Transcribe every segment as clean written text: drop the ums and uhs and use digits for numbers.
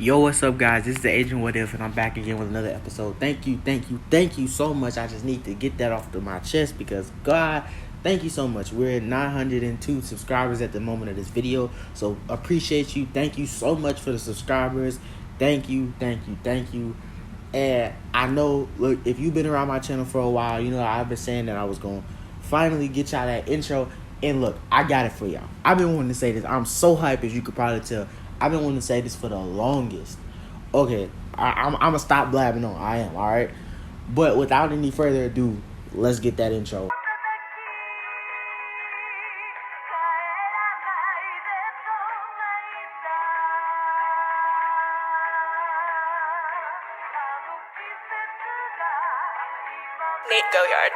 Yo, what's up, guys? This is the Agent What If, and I'm back again with another episode. Thank you so much. I just need to get that off my chest because, God, thank you so much. We're at 902 subscribers at the moment of this video, so appreciate you. Thank you so much for the subscribers. Thank you. And I know, look, if you've been around my channel for a while, you know I've been saying that I was going to finally get y'all that intro. And look, I got it for y'all. I've been wanting to say this. I'm so hyped, as you could probably tell. I've been wanting to say this for the longest. Okay, I'm going to stop blabbing on. I am, all right? But without any further ado, let's get that intro. Nate Goyard.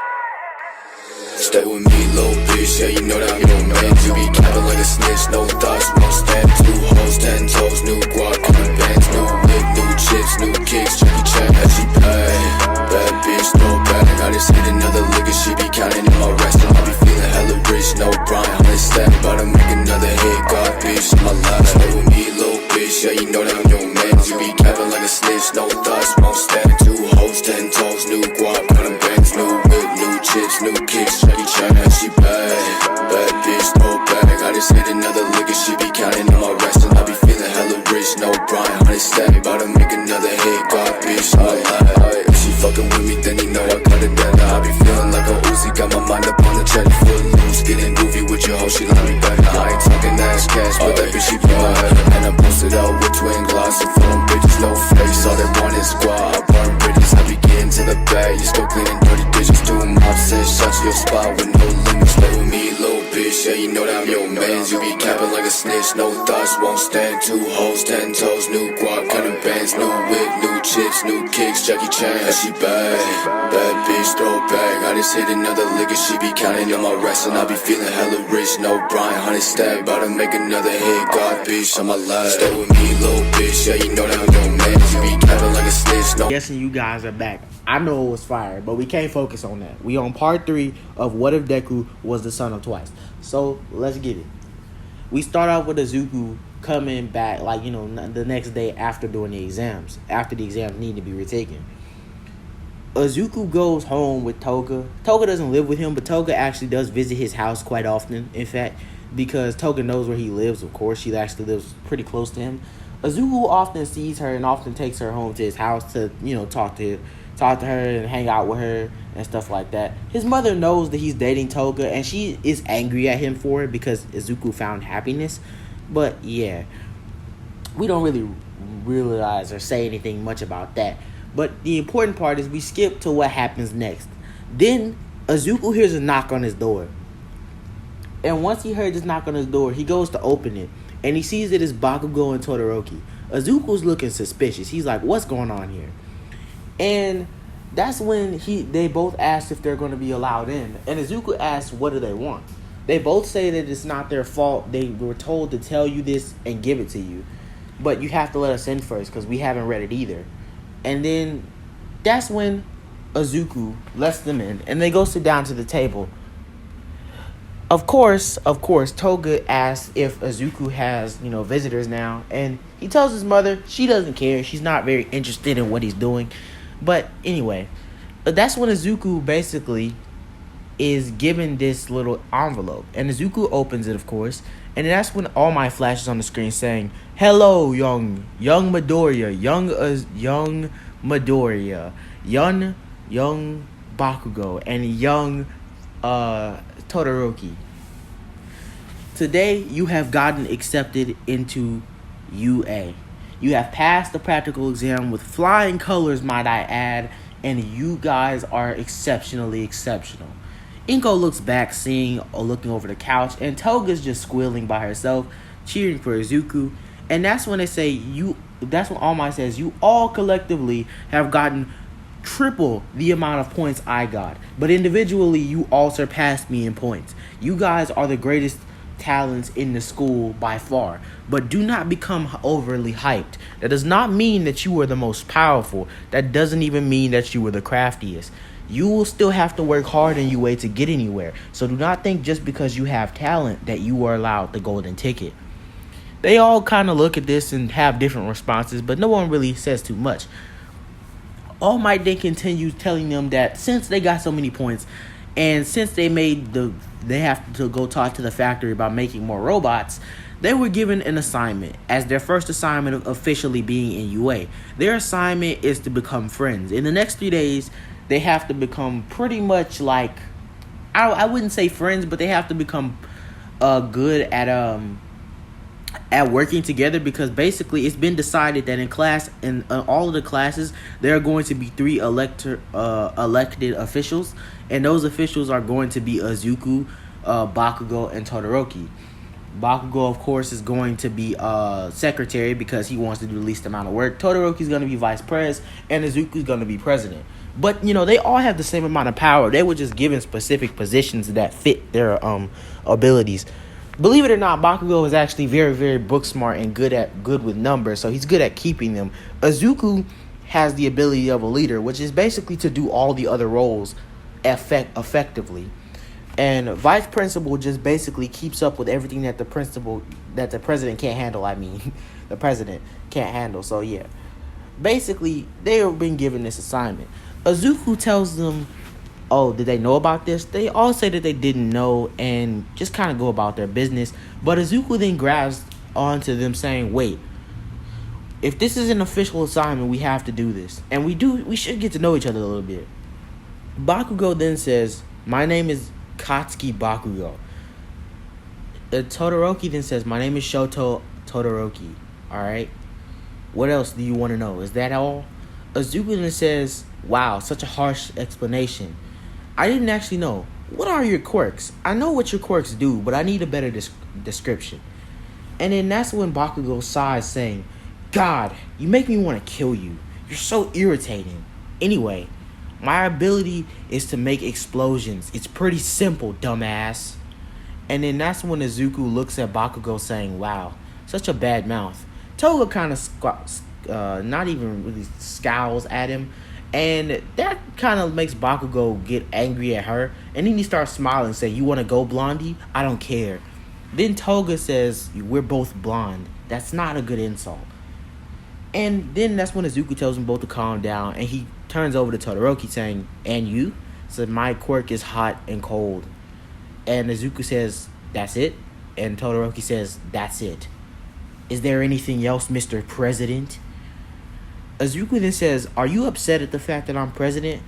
Stay with me, little bitch, yeah, you know that I'm your man. You be capping like a snitch, no thoughts, no stand. 2 hoes, 10 toes, new guac, coming bands, new whip, new chips, new kicks, Jackie Chan, as she pay. Bad bitch, throw back, I just hit another lick and she be counting in my restaurant. I be feeling hella rich, no Brian, 100 stack, about to make another hit, God, bitch, in my life. Stay with me, little bitch, yeah, you know that I'm your man. You be capping like a snitch, no thoughts, no stand. 2 hoes, 10 toes, new guac, coming bands, new whip, new chips, new kicks, Jackie Chan, and she bad. Bad bitch, throw back. I just hit another lick and she be counting on my restaurant. I be feeling hella rich, no Brian, 100 stack, about to make another hit, God, bitch, if she fucking with me, then you know I got it down. I be feeling like a Uzi, got my mind up on the check, full loose, getting goofy with your hoe, she like me better. I ain't talking ass cash, but that bitch she be my head. And I posted out with twin glass and phone bitches, no face, all they want is squad. I burn bridges, I be getting to the bag, you still cleaning dirty dishes, 2 mops, said shut to your spot with no limits. Stay with me, little bitch, yeah, you know that I'm your mans. You be capping like a snitch, no thoughts, won't stand. 2 hoes, 10 toes, new guac, cutting bands, new whip, new chips, new kicks, Jackie Chan, and she bad. Bad bitch, throw back. I just hit another lick and she be counting on my rest, and I be feeling hella rich, no Brian, 100 stack, about to make another hit, God, bitch, on my life. Stay with me, little bitch, yeah, you know that I'm your man. You be capping like a snitch, no. Guessing you guys are back. I know it was fire, but we can't focus on that. We on part 3 of What If Deku Was the Son of Twice. So let's get it. We start off with Izuku coming back, like, you know, the next day after doing the exams. After the exams need to be retaken. Izuku goes home with Toga. Toga doesn't live with him, but Toga actually does visit his house quite often, in fact, because Toga knows where he lives, of course. She actually lives pretty close to him. Izuku often sees her and often takes her home to his house to, you know, talk to her and hang out with her and stuff like that. His mother knows that he's dating Toga, and she is angry at him for it because Izuku found happiness. But yeah, we don't really realize or say anything much about that. But the important part is we skip to what happens next. Then Izuku hears a knock on his door. And once he heard this knock on his door, he goes to open it. And he sees that it's Bakugo and Todoroki. Izuku's looking suspicious. He's like, what's going on here? And that's when they both ask if they're going to be allowed in. And Izuku asks, what do they want? They both say that it's not their fault. They were told to tell you this and give it to you. But you have to let us in first because we haven't read it either. And then that's when Izuku lets them in. And they go sit down to the table. Of course, Toga asks if Izuku has, you know, visitors now. And he tells his mother she doesn't care. She's not very interested in what he's doing. But anyway, that's when Izuku basically is given this little envelope. And Izuku opens it, of course. And that's when All Might flashes on the screen saying, hello, young Midoriya, young Midoriya, young Bakugo, and young Todoroki. Today, you have gotten accepted into UA. You have passed the practical exam with flying colors, might I add, and you guys are exceptionally exceptional. Inko looks back, seeing or looking over the couch, and Toga's just squealing by herself, cheering for Izuku. And that's when they say that's when All Might says, you all collectively have gotten triple the amount of points I got. But individually, you all surpassed me in points. You guys are the greatest talents in the school by far. But do not become overly hyped. That does not mean that you are the most powerful. That doesn't even mean that you were the craftiest. You will still have to work hard in UA to get anywhere. So do not think just because you have talent that you are allowed the golden ticket. They all kind of look at this and have different responses, but no one really says too much. All Might then continues telling them that since they got so many points, and since they have to go talk to the factory about making more robots, they were given an assignment as their first assignment of officially being in UA. Their assignment is to become friends. In the next 3 days, they have to become pretty much like, I wouldn't say friends, but they have to become good at working together, because basically it's been decided that in all of the classes there are going to be 3 elected officials, and those officials are going to be Izuku, Bakugo, and Todoroki. Bakugo, of course, is going to be secretary because he wants to do the least amount of work. Todoroki's going to be vice president, and Izuku's going to be president. But, they all have the same amount of power. They were just given specific positions that fit their abilities. Believe it or not, Bakugo is actually very, very book smart and good with numbers, so he's good at keeping them. Izuku has the ability of a leader, which is basically to do all the other roles effectively. And vice principal just basically keeps up with everything that the president can't handle. The president can't handle. So yeah, basically they have been given this assignment. Izuku tells them, oh, did they know about this? They all say that they didn't know and just kind of go about their business. But Izuku then grabs onto them saying, wait, if this is an official assignment, we have to do this. And we should get to know each other a little bit. Bakugo then says, my name is Katsuki Bakugo. Todoroki then says, my name is Shoto Todoroki. Alright? What else do you want to know? Is that all? Izuku then says, wow, such a harsh explanation. I didn't actually know. What are your quirks? I know what your quirks do, but I need a better description. And then that's when Bakugo sighs, saying, God, you make me want to kill you. You're so irritating. Anyway, my ability is to make explosions. It's pretty simple, dumbass. And then that's when Izuku looks at Bakugo saying, wow, such a bad mouth. Toga kind of not even really scowls at him. And that kind of makes Bakugo get angry at her. And then he starts smiling and say, you want to go, Blondie? I don't care. Then Toga says, we're both blonde. That's not a good insult. And then that's when Izuku tells them both to calm down. And he turns over to Todoroki saying, and you? So my quirk is hot and cold. And Izuku says, that's it? And Todoroki says, that's it. Is there anything else, Mr. President? Izuku then says, are you upset at the fact that I'm president?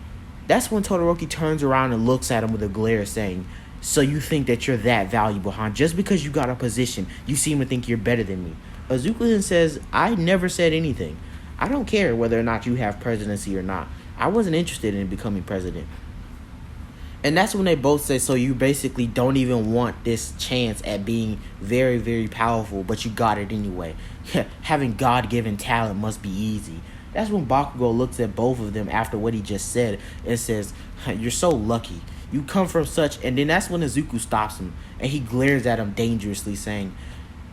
That's when Todoroki turns around and looks at him with a glare, saying, so you think that you're that valuable, huh? Just because you got a position, you seem to think you're better than me. Izuku then says, I never said anything. I don't care whether or not you have presidency or not. I wasn't interested in becoming president. And that's when they both say, so you basically don't even want this chance at being very, very powerful, but you got it anyway. Having God-given talent must be easy. That's when Bakugo looks at both of them after what he just said and says, you're so lucky. You come from such... And then that's when Izuku stops him, and he glares at him dangerously, saying,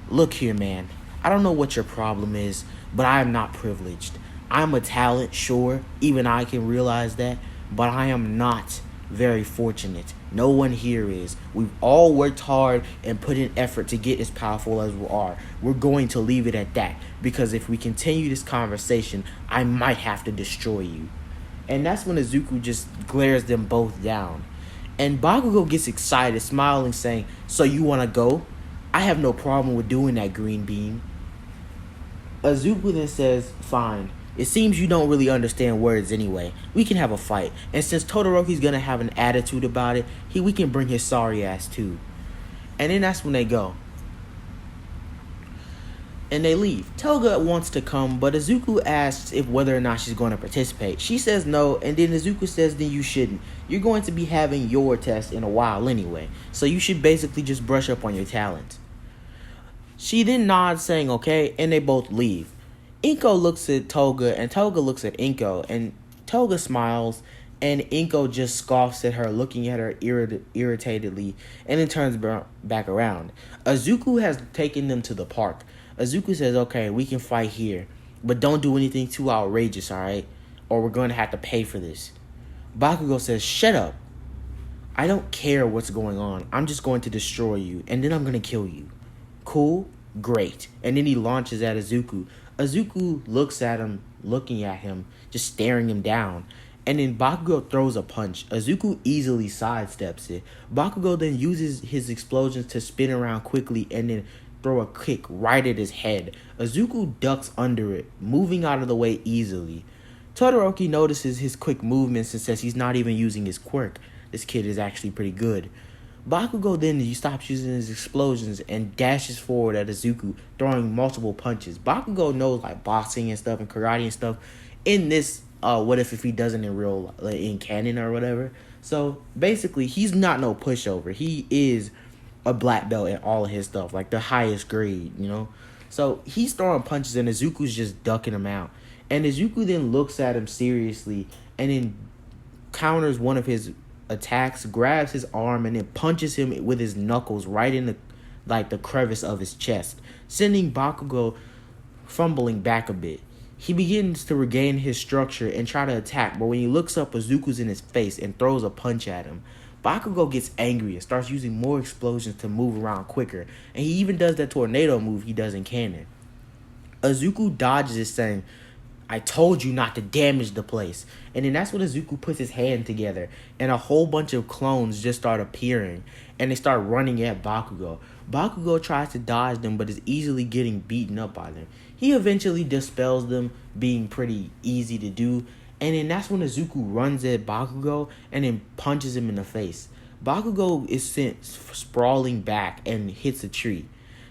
look here, man. I don't know what your problem is, but I am not privileged. I'm a talent, sure. Even I can realize that. But I am not very fortunate. No one here is. We've all worked hard and put in effort to get as powerful as we are. We're going to leave it at that, because if we continue this conversation, I might have to destroy you. And that's when Izuku just glares them both down. And Bakugo gets excited, smiling, saying, so you want to go? I have no problem with doing that, Green Bean. Izuku then says, fine. It seems you don't really understand words anyway. We can have a fight. And since Todoroki's gonna have an attitude about it, we can bring his sorry ass too. And then that's when they go. And they leave. Toga wants to come, but Izuku asks if whether or not she's going to participate. She says no, and then Izuku says then you shouldn't. You're going to be having your test in a while anyway, so you should basically just brush up on your talent. She then nods saying okay, and they both leave. Inko looks at Toga, and Toga looks at Inko, and Toga smiles, and Inko just scoffs at her, looking at her irritatedly, and then turns back around. Izuku has taken them to the park. Izuku says, okay, we can fight here, but don't do anything too outrageous, alright? Or we're going to have to pay for this. Bakugo says, shut up. I don't care what's going on. I'm just going to destroy you, and then I'm going to kill you. Cool? Great. And then he launches at Izuku. Izuku looks at him, looking at him, just staring him down. And then Bakugo throws a punch. Izuku easily sidesteps it. Bakugo then uses his explosions to spin around quickly and then throw a kick right at his head. Izuku ducks under it, moving out of the way easily. Todoroki notices his quick movements and says he's not even using his quirk. This kid is actually pretty good. Bakugo then stops using his explosions and dashes forward at Izuku, throwing multiple punches. Bakugo knows like boxing and stuff and karate and stuff. In this, what if he doesn't in real, like, in canon or whatever. So basically, he's not no pushover. He is a black belt in all of his stuff, like the highest grade, you know. So he's throwing punches and Izuku's just ducking him out. And Izuku then looks at him seriously and then counters one of his attacks, grabs his arm, and then punches him with his knuckles right in the crevice of his chest, sending Bakugo fumbling back a bit. He begins to regain his structure and try to attack, but when he looks up, Izuku's in his face and throws a punch at him. Bakugo gets angry and starts using more explosions to move around quicker, and he even does that tornado move he does in canon. Izuku dodges it, saying, "I told you not to damage the place." And then that's when Izuku puts his hand together and a whole bunch of clones just start appearing and they start running at Bakugo. Bakugo tries to dodge them but is easily getting beaten up by them. He eventually dispels them, being pretty easy to do. And then that's when Izuku runs at Bakugo and then punches him in the face. Bakugo is sent sprawling back and hits a tree.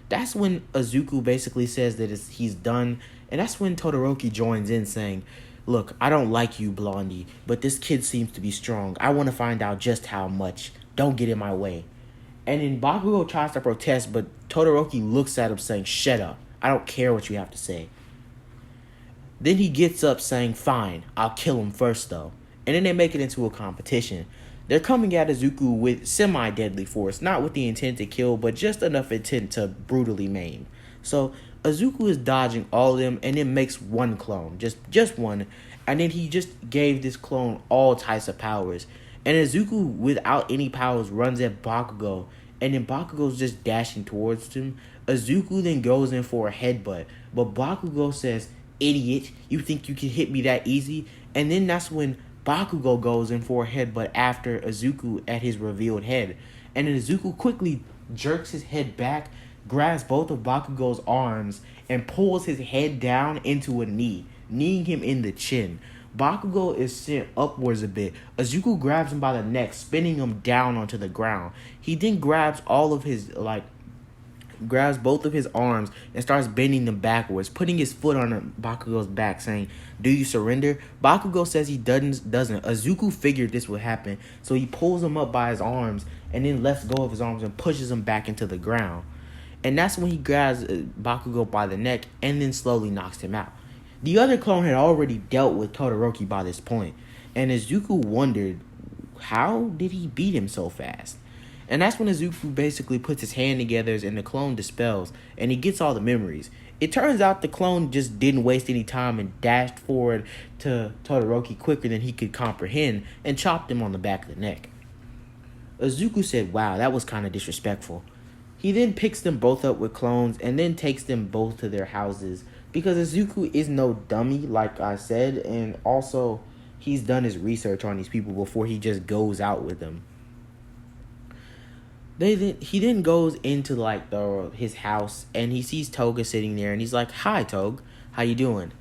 That's when Izuku basically says that he's done. And that's when Todoroki joins in saying, "Look, I don't like you, Blondie, but this kid seems to be strong. I want to find out just how much. Don't get in my way." And then Bakugo tries to protest, but Todoroki looks at him saying, "Shut up. I don't care what you have to say." Then he gets up saying, "Fine, I'll kill him first though." And then they make it into a competition. They're coming at Izuku with semi-deadly force, not with the intent to kill, but just enough intent to brutally maim. So Izuku is dodging all of them and then makes one clone, just one, and then he just gave this clone all types of powers. And Izuku, without any powers, runs at Bakugo, and then Bakugo's just dashing towards him. Izuku then goes in for a headbutt, but Bakugo says, "Idiot, you think you can hit me that easy?" And then that's when Bakugo goes in for a headbutt after Izuku at his revealed head. And then Izuku quickly jerks his head back, grabs both of Bakugo's arms, and pulls his head down into a knee, kneeing him in the chin. Bakugo is sent upwards a bit. Izuku grabs him by the neck, spinning him down onto the ground. He then grabs both of his arms and starts bending them backwards, putting his foot on Bakugo's back, saying, "Do you surrender?" Bakugo says he doesn't. Izuku figured this would happen, so he pulls him up by his arms and then lets go of his arms and pushes him back into the ground. And that's when he grabs Bakugo by the neck and then slowly knocks him out. The other clone had already dealt with Todoroki by this point, and Izuku wondered, how did he beat him so fast? And that's when Izuku basically puts his hand together and the clone dispels, and he gets all the memories. It turns out the clone just didn't waste any time and dashed forward to Todoroki quicker than he could comprehend and chopped him on the back of the neck. Izuku said, "Wow, that was kind of disrespectful." He then picks them both up with clones and then takes them both to their houses because Izuku is no dummy, like I said, and also he's done his research on these people before he just goes out with them. He then goes into his house and he sees Toga sitting there and he's like, "Hi, Tog, how you doing?"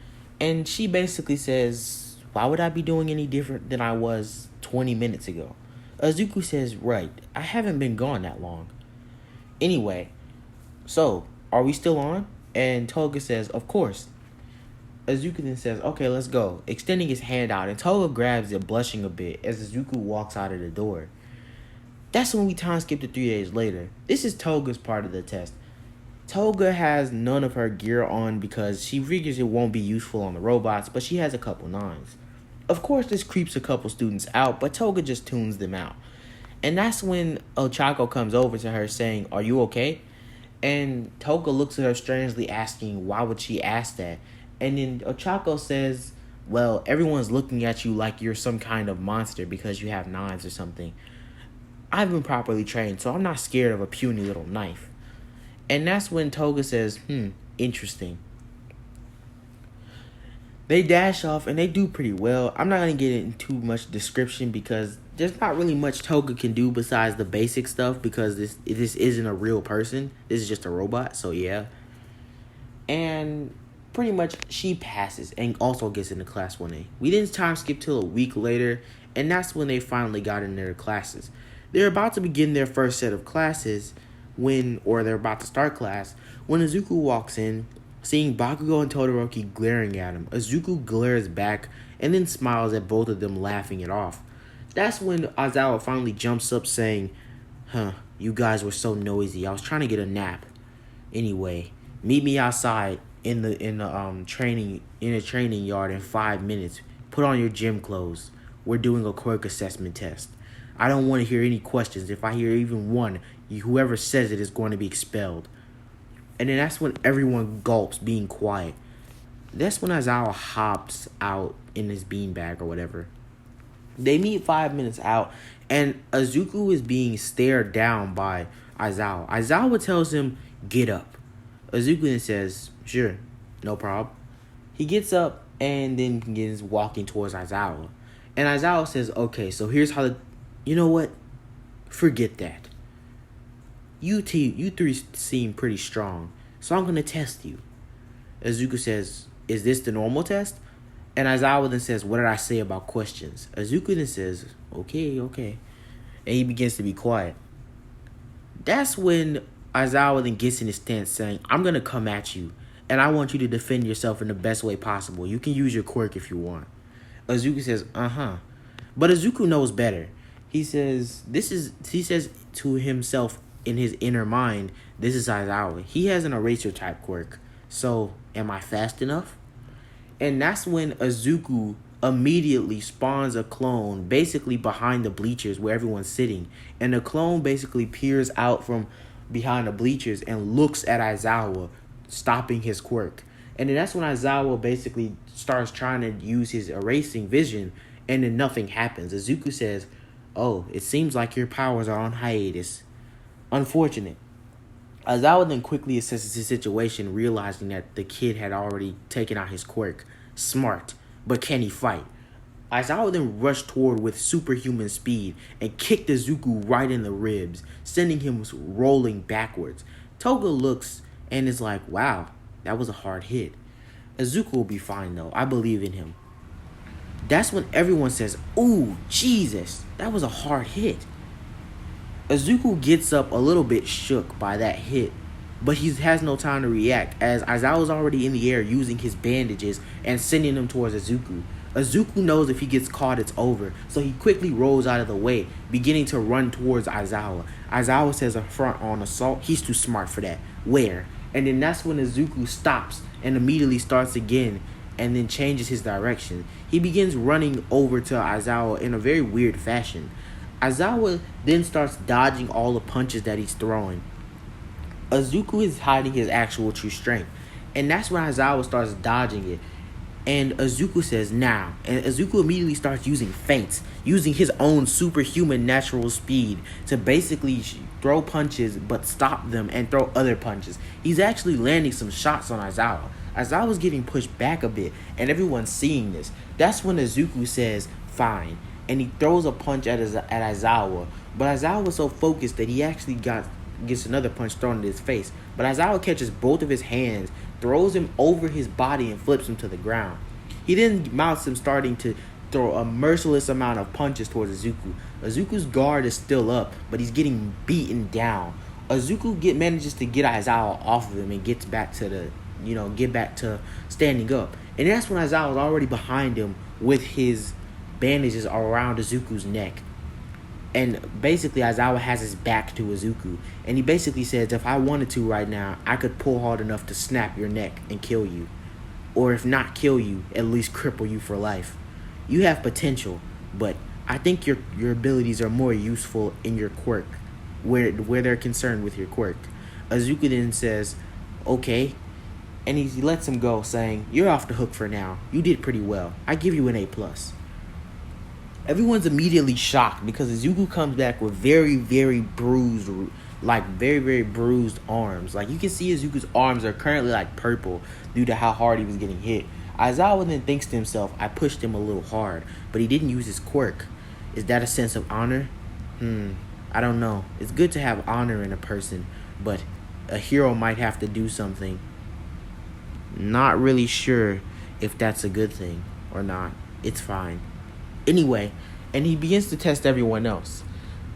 And she basically says, "Why would I be doing any different than I was 20 minutes ago?" Izuku says, "Right, I haven't been gone that long. Anyway, so are we still on?" And Toga says, "Of course." Izuku then says, "Okay, let's go," extending his hand out, and Toga grabs it, blushing a bit as Izuku walks out of the door. That's when we time skip to 3 days later. This is Toga's part of the test. Toga has none of her gear on because she figures it won't be useful on the robots, but she has a couple knives. Of course, this creeps a couple students out, but Toga just tunes them out. And that's when Ochako comes over to her saying, "Are you okay?" And Toga looks at her strangely, asking, why would she ask that? And then Ochako says, "Well, everyone's looking at you like you're some kind of monster because you have knives or something. I've been properly trained, so I'm not scared of a puny little knife." And that's when Toga says, interesting. They dash off and they do pretty well. I'm not going to get into too much description because there's not really much Toga can do besides the basic stuff because this isn't a real person. This is just a robot, so yeah. And pretty much she passes and also gets into Class 1A. We didn't time skip till a week later, and that's when they finally got in their classes. They're about to begin their first set of classes they're about to start class, when Izuku walks in, seeing Bakugo and Todoroki glaring at him. Izuku glares back and then smiles at both of them, laughing it off. That's when Aizawa finally jumps up saying, you guys were so noisy. I was trying to get a nap. Anyway, meet me outside in the training yard in 5 minutes. Put on your gym clothes. We're doing a quirk assessment test. I don't want to hear any questions. If I hear even one, whoever says it is going to be expelled. And then that's when everyone gulps, being quiet. That's when Aizawa hops out in his beanbag or whatever. They meet 5 minutes out, and Izuku is being stared down by Aizawa. Aizawa tells him, get up. Izuku then says, sure, no problem. He gets up and then begins walking towards Aizawa. And Aizawa says, okay, so here's how you know what? Forget that. You three seem pretty strong, so I'm going to test you. Izuku says, is this the normal test? And Aizawa then says, what did I say about questions? Izuku then says, okay. And he begins to be quiet. That's when Aizawa then gets in his stance saying, I'm going to come at you, and I want you to defend yourself in the best way possible. You can use your quirk if you want. Izuku says, But Izuku knows better. He says to himself in his inner mind, this is Aizawa. He has an eraser type quirk. So, am I fast enough? And that's when Izuku immediately spawns a clone basically behind the bleachers where everyone's sitting. And the clone basically peers out from behind the bleachers and looks at Aizawa, stopping his quirk. And then that's when Aizawa basically starts trying to use his erasing vision, and then nothing happens. Izuku says, oh, it seems like your powers are on hiatus. Unfortunate. Aizawa then quickly assesses his situation, realizing that the kid had already taken out his quirk. Smart, but can he fight? Aizawa then rushed toward with superhuman speed and kicked Izuku right in the ribs, sending him rolling backwards. Toga looks and is like, wow, that was a hard hit. Izuku will be fine though, I believe in him. That's when everyone says, ooh, Jesus, that was a hard hit. Izuku gets up a little bit shook by that hit, but he has no time to react as Aizawa's already in the air using his bandages and sending them towards Izuku. Izuku knows if he gets caught, it's over, so he quickly rolls out of the way, beginning to run towards Aizawa. Aizawa says a front on assault. He's too smart for that. Where? And then that's when Izuku stops and immediately starts again and then changes his direction. He begins running over to Aizawa in a very weird fashion. Aizawa then starts dodging all the punches that he's throwing. Izuku is hiding his actual true strength, and that's when Aizawa starts dodging it. And Izuku says, now. And Izuku immediately starts using feints, using his own superhuman natural speed to basically throw punches but stop them and throw other punches. He's actually landing some shots on Aizawa. Aizawa's getting pushed back a bit, and everyone's seeing this. That's when Izuku says, fine. And he throws a punch at Aizawa. But Aizawa was so focused that he actually gets another punch thrown in his face. But Aizawa catches both of his hands, throws him over his body, and flips him to the ground. He then mounts him, starting to throw a merciless amount of punches towards Izuku. Izuku's guard is still up, but he's getting beaten down. Izuku manages to get Aizawa off of him and gets back to standing up. And that's when Aizawa's already behind him with his bandages around Izuku's neck. And basically Aizawa has his back to Izuku, and he basically says, if I wanted to right now, I could pull hard enough to snap your neck and kill you. Or if not kill you, at least cripple you for life. You have potential, but I think your abilities are more useful in your quirk, where they're concerned with your quirk. Izuku then says, okay, and he lets him go, saying, you're off the hook for now. You did pretty well. I give you an A+. Everyone's immediately shocked because Izuku comes back with very, very bruised like very, very bruised arms. Like you can see Izuku's arms are currently like purple due to how hard he was getting hit. Aizawa then thinks to himself, I pushed him a little hard, but he didn't use his quirk. Is that a sense of honor? I don't know. It's good to have honor in a person, but a hero might have to do something. Not really sure if that's a good thing or not. It's fine. Anyway, and he begins to test everyone else.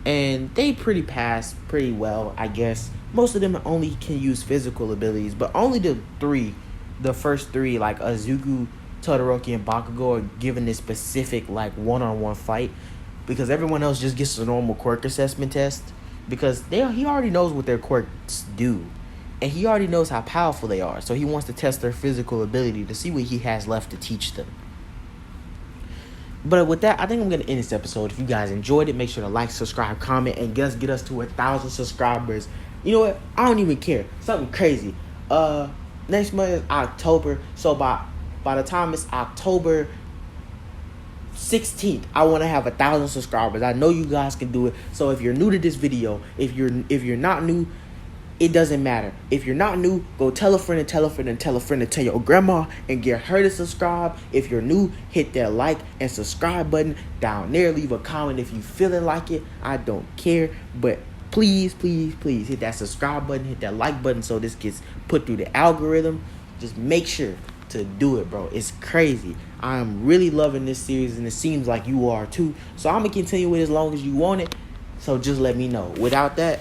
And they pass pretty well, I guess. Most of them only can use physical abilities, but only the first three, like Izuku, Todoroki, and Bakugo, are given this specific like one-on-one fight, because everyone else just gets a normal quirk assessment test, because he already knows what their quirks do, and he already knows how powerful they are, so he wants to test their physical ability to see what he has left to teach them. But with that, I think I'm going to end this episode. If you guys enjoyed it, make sure to like, subscribe, comment, and get us to 1,000 subscribers. You know what? I don't even care. Something crazy. Next month is October. So by the time it's October 16th, I want to have 1,000 subscribers. I know you guys can do it. So if you're new to this video, if you're not new, it doesn't matter. If you're not new, go tell a friend and tell a friend and tell a friend and tell your grandma and get her to subscribe. If you're new, hit that like and subscribe button down there. Leave a comment if you feeling like it. I don't care. But please, please, please hit that subscribe button, hit that like button so this gets put through the algorithm. Just make sure to do it, bro. It's crazy. I'm really loving this series, and it seems like you are too. So I'm going to continue it as long as you want it. So just let me know. Without that,